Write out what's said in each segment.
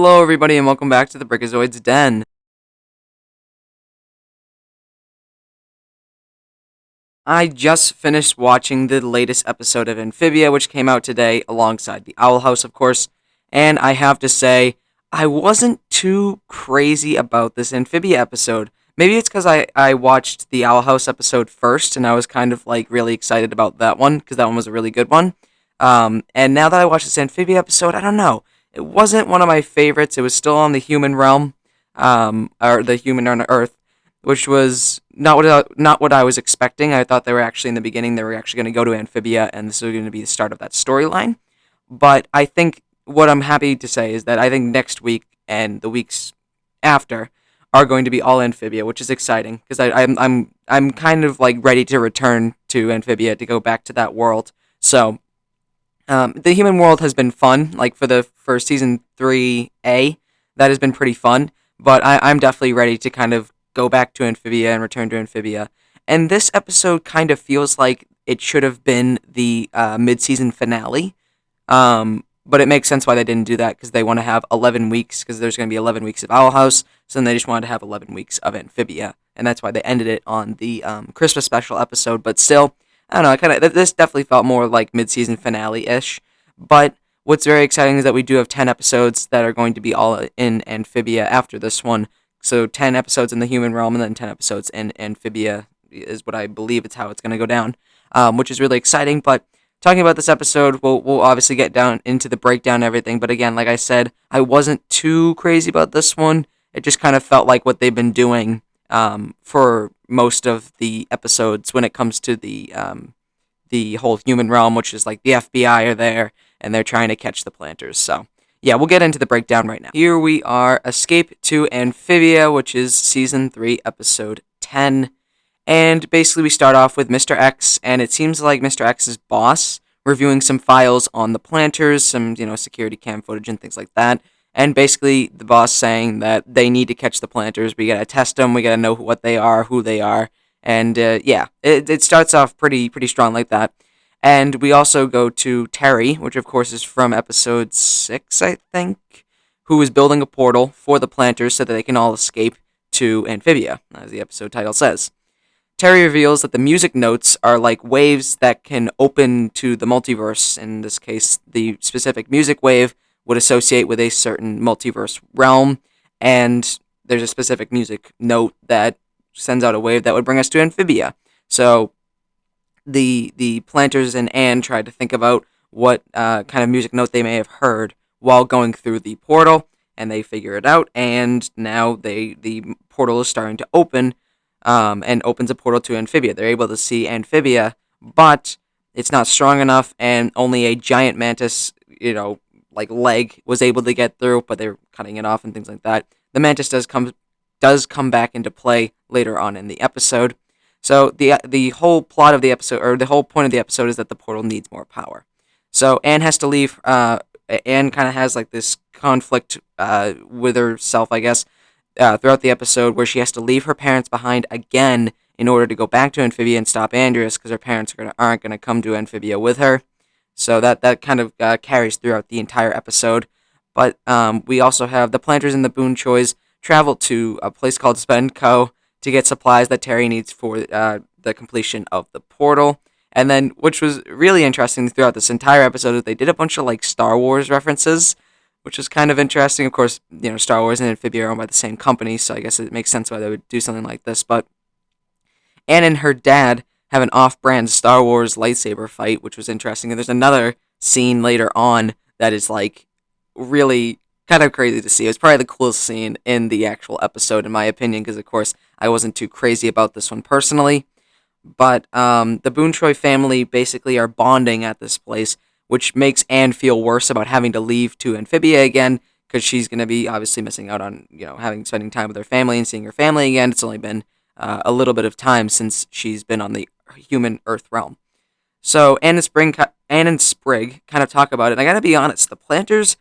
Hello, everybody, and welcome back to the Brickazoid's Den. I just finished watching the latest episode of Amphibia, which came out today, alongside the Owl House, of course, and I have to say, I wasn't too crazy about this Amphibia episode. Maybe it's because I watched the Owl House episode first, and I was kind of like really excited about that one, because that one was a really good one. And now that I watched this Amphibia episode, I don't know. It wasn't one of my favorites. It was still on the human realm, or the human on Earth, which was not what I was expecting. I thought they were actually in the beginning they were actually going to go to Amphibia, and this was going to be the start of that storyline. But I think what I'm happy to say is that I think next week and the weeks after are going to be all Amphibia, which is exciting because I'm kind of like ready to return to Amphibia to go back to that world. So the human world has been fun, like for season 3A, that has been pretty fun. But I'm definitely ready to kind of go back to Amphibia and return to Amphibia. And this episode kind of feels like it should have been the mid-season finale. But it makes sense why they didn't do that because they want to have 11 weeks because there's going to be 11 weeks of Owl House. So then they just wanted to have 11 weeks of Amphibia, and that's why they ended it on the Christmas special episode. But still, I don't know. This definitely felt more like mid-season finale-ish. But what's very exciting is that we do have 10 episodes that are going to be all in Amphibia after this one. So 10 episodes in the human realm and then 10 episodes in Amphibia is what I believe it's how it's going to go down, which is really exciting. But talking about this episode, we'll obviously get down into the breakdown and everything. But again, like I said, I wasn't too crazy about this one. It just kind of felt like what they've been doing for most of the episodes when it comes to the whole human realm, which is like the FBI are there and they're trying to catch the planters. So yeah, we'll get into the breakdown right now. Here we are, Escape to Amphibia, which is season 3, episode 10. And basically we start off with Mr. X, and it seems like Mr. X's boss reviewing some files on the planters, some, security cam footage and things like that. And basically the boss saying that they need to catch the planters. We gotta test them. We gotta know what they are, who they are. And yeah, it starts off pretty strong like that. And we also go to Terry, which of course is from episode 6, I think, who is building a portal for the planters so that they can all escape to Amphibia, as the episode title says. Terry reveals that the music notes are like waves that can open to the multiverse. In this case, the specific music wave would associate with a certain multiverse realm, and there's a specific music note that sends out a wave that would bring us to Amphibia. So the planters and Anne tried to think about what kind of music note they may have heard while going through the portal, and they figure it out, and now the portal is starting to open, and opens a portal to Amphibia. They're able to see Amphibia, but it's not strong enough, and only a giant mantis, like leg, was able to get through, but they're cutting it off and things like that. The mantis does come back into play later on in the episode. So the whole plot of the episode, or the whole point of the episode, is that the portal needs more power. So Anne has to leave. Anne kind of has like this conflict with herself, I guess, throughout the episode, where she has to leave her parents behind again in order to go back to Amphibia and stop Andreas, because her parents aren't going to come to Amphibia with her. So that kind of carries throughout the entire episode. But we also have the planters and the Boon Choys travel to a place called Spenco to get supplies that Terry needs for the completion of the portal. And then, which was really interesting throughout this entire episode, is they did a bunch of like Star Wars references, which was kind of interesting. Of course, Star Wars and Amphibia are owned by the same company, so I guess it makes sense why they would do something like this. But Anne and her dad have an off-brand Star Wars lightsaber fight, which was interesting. And there's another scene later on that is like really kind of crazy to see. It was probably the coolest scene in the actual episode, in my opinion, because of course I wasn't too crazy about this one personally. But the Boontroy family basically are bonding at this place, which makes Anne feel worse about having to leave to Amphibia again, because she's going to be obviously missing out on spending time with her family and seeing her family again. It's only been a little bit of time since she's been on the human Earth realm. So Anne and Sprig kind of talk about it. And I gotta be honest, the planters,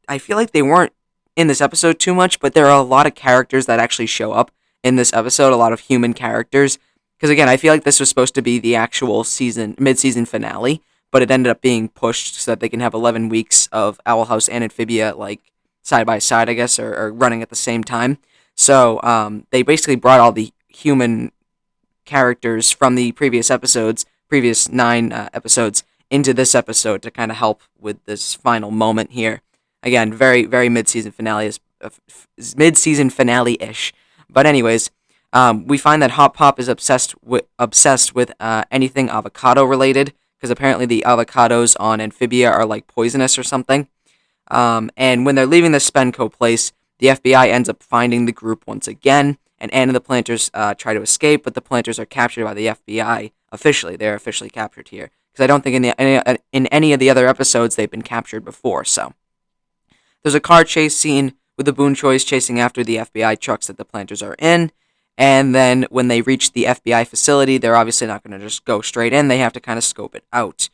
I feel like they weren't in this episode too much, but there are a lot of characters that actually show up in this episode, a lot of human characters. Because again, I feel like this was supposed to be the actual mid-season finale, but it ended up being pushed so that they can have 11 weeks of Owl House and Amphibia, like, side by side, I guess, or running at the same time. So they basically brought all the human characters from the previous 9 episodes, into this episode to kind of help with this final moment here. Again, very very mid-season finale ish. But anyways, we find that Hop Pop is obsessed with anything avocado related, because apparently the avocados on Amphibia are like poisonous or something. And when they're leaving the Spenco place, the FBI ends up finding the group once again, and Anne and the Planters try to escape, but the Planters are captured by the FBI officially. They're officially captured here, because I don't think in any of the other episodes they've been captured before. So there's a car chase scene with the Boon Choys chasing after the FBI trucks that the Planters are in. And then when they reach the FBI facility, they're obviously not going to just go straight in. They have to kind of scope it out.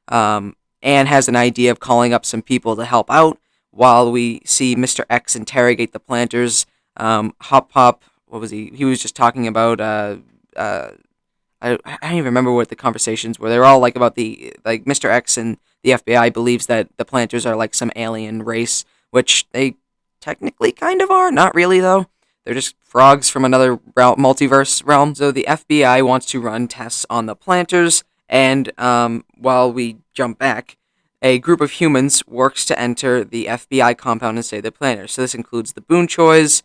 Anne has an idea of calling up some people to help out, while we see Mr. X interrogate the Planters. Hop Pop, what was he? He was just talking about. I don't even remember what the conversations were. They were all like about Mr. X and the FBI believes that the Planters are like some alien race, which they technically kind of are. Not really though. They're just frogs from another multiverse realm. So the FBI wants to run tests on the Planters, and while we jump back, a group of humans works to enter the FBI compound and save the Planters. So this includes the Boon Choys,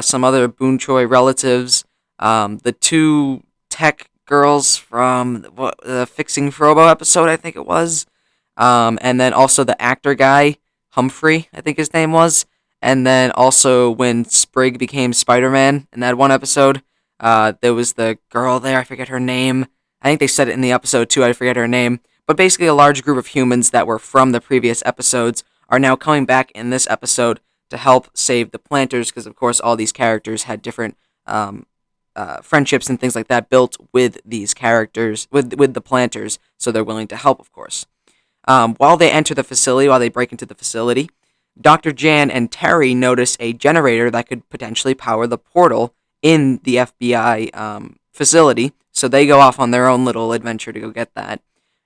some other Boon Choy relatives, the two tech girls from the Fixing Frobo episode, I think it was, and then also the actor guy, Humphrey, I think his name was. And then also when Sprig became Spider-Man in that one episode, there was the girl there, I forget her name. I think they said it in the episode too, I forget her name. But basically a large group of humans that were from the previous episodes are now coming back in this episode to help save the Planters, because of course all these characters had different friendships and things like that built with these characters, with the Planters, so they're willing to help, of course. While they break into the facility, Dr. Jan and Terry notice a generator that could potentially power the portal in the FBI facility, so they go off on their own little adventure to go get that.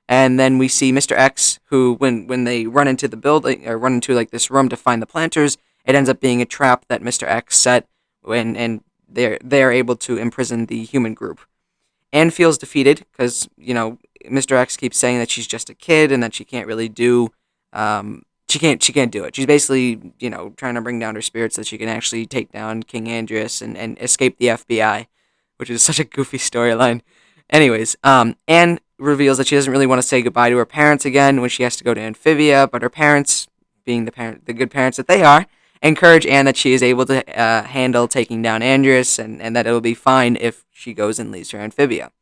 And then we see Mr. X, who, when they run into the building, or run into like this room to find the Planters, it ends up being a trap that Mr. X set, and they're able to imprison the human group. Anne feels defeated because Mr. X keeps saying that she's just a kid and that she can't really do she can't do it. She's basically trying to bring down her spirits so that she can actually take down King Andreas and escape the FBI, which is such a goofy storyline. Anyways, Anne reveals that she doesn't really want to say goodbye to her parents again when she has to go to Amphibia, but her parents, being the good parents that they are, encourage Anne that she is able to handle taking down Andreas, and that it will be fine if she goes and leaves her Amphibia.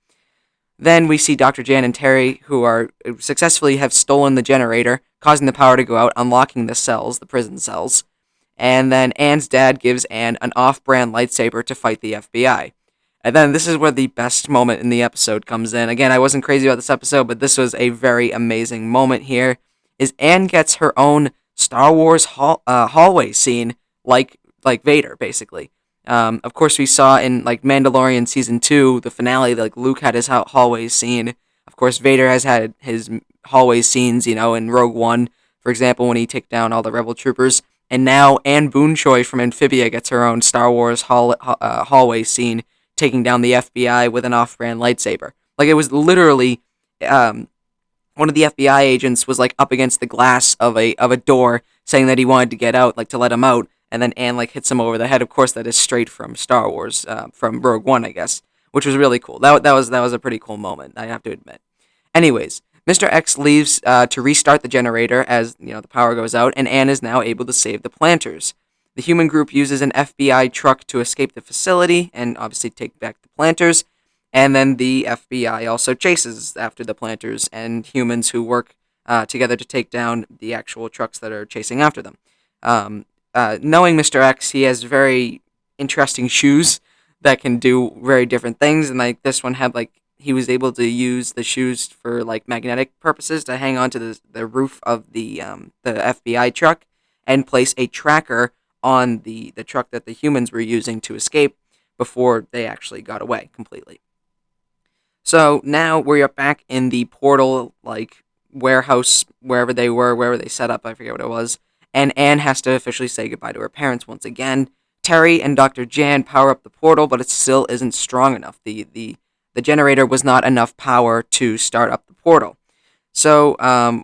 Then we see Dr. Jan and Terry, who are successfully have stolen the generator, causing the power to go out, unlocking the prison cells. And then Anne's dad gives Anne an off-brand lightsaber to fight the FBI. And then this is where the best moment in the episode comes in. Again, I wasn't crazy about this episode, but this was a very amazing moment here. Is Anne gets her own Star Wars hallway scene, like Vader, basically. Of course, we saw in Mandalorian Season 2, the finale, Luke had his hallway scene. Of course, Vader has had his hallway scenes, in Rogue One, for example, when he took down all the Rebel troopers. And now Anne Boon Choi from Amphibia gets her own Star Wars hallway scene, taking down the FBI with an off-brand lightsaber. It was literally, one of the FBI agents was up against the glass of a door, saying that he wanted to get out, to let him out, and then Anne hits him over the head. Of course, that is straight from Star Wars, from Rogue One, I guess, which was really cool. That was a pretty cool moment, I have to admit. Anyways, Mr. X leaves to restart the generator as the power goes out, and Anne is now able to save the Planters. The human group uses an FBI truck to escape the facility and obviously take back the Planters. And then the FBI also chases after the Planters and humans who work together to take down the actual trucks that are chasing after them. Knowing Mr. X, he has very interesting shoes that can do very different things. And this one had he was able to use the shoes for magnetic purposes to hang onto the roof of the FBI truck and place a tracker on the truck that the humans were using to escape before they actually got away completely. So now we are back in the portal warehouse, wherever they set up, I forget what it was, and Anne has to officially say goodbye to her parents once again. Terry and Dr. Jan power up the portal, but it still isn't strong enough. The generator was not enough power to start up the portal. So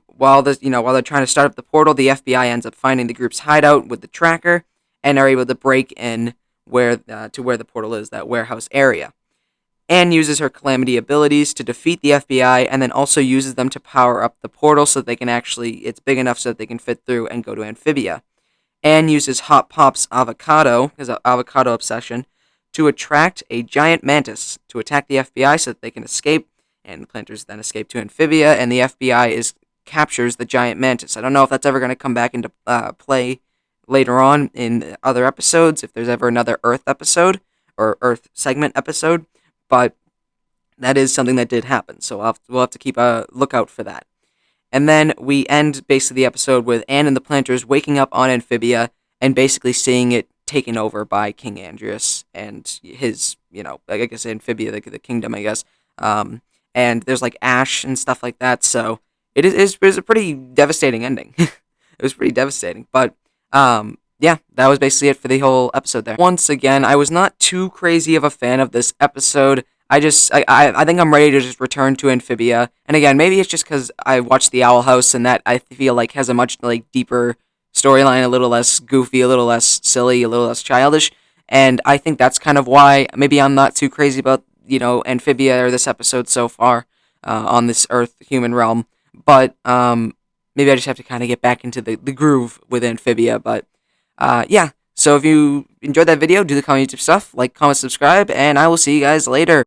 while they're trying to start up the portal, the FBI ends up finding the group's hideout with the tracker and are able to break in where the portal is, that warehouse area. Anne uses her Calamity abilities to defeat the FBI, and then also uses them to power up the portal so that it's big enough so that they can fit through and go to Amphibia. Anne uses Hot Pop's avocado, his avocado obsession, to attract a giant mantis to attack the FBI so that they can escape, and the Plantars then escape to Amphibia, and the FBI captures the giant mantis. I don't know if that's ever going to come back into play later on in other episodes, if there's ever another Earth episode, or Earth segment episode, but that is something that did happen, so we'll have to keep a lookout for that. And then we end basically the episode with Anne and the Plantars waking up on Amphibia and basically seeing it taken over by King Andrius and his, I guess Amphibia, the kingdom, I guess. And there's like ash and stuff like that, so it was a pretty devastating ending. It was pretty devastating, but yeah, that was basically it for the whole episode there. Once again, I was not too crazy of a fan of this episode. I think I'm ready to just return to Amphibia. And again, maybe it's just because I watched The Owl House and that I feel like has a much deeper storyline, a little less goofy, a little less silly, a little less childish. And I think that's kind of why maybe I'm not too crazy about, Amphibia or this episode so far on this Earth human realm. But maybe I just have to kind of get back into the groove with Amphibia. But yeah, so if you enjoyed that video, do the common YouTube stuff, like, comment, subscribe, and I will see you guys later.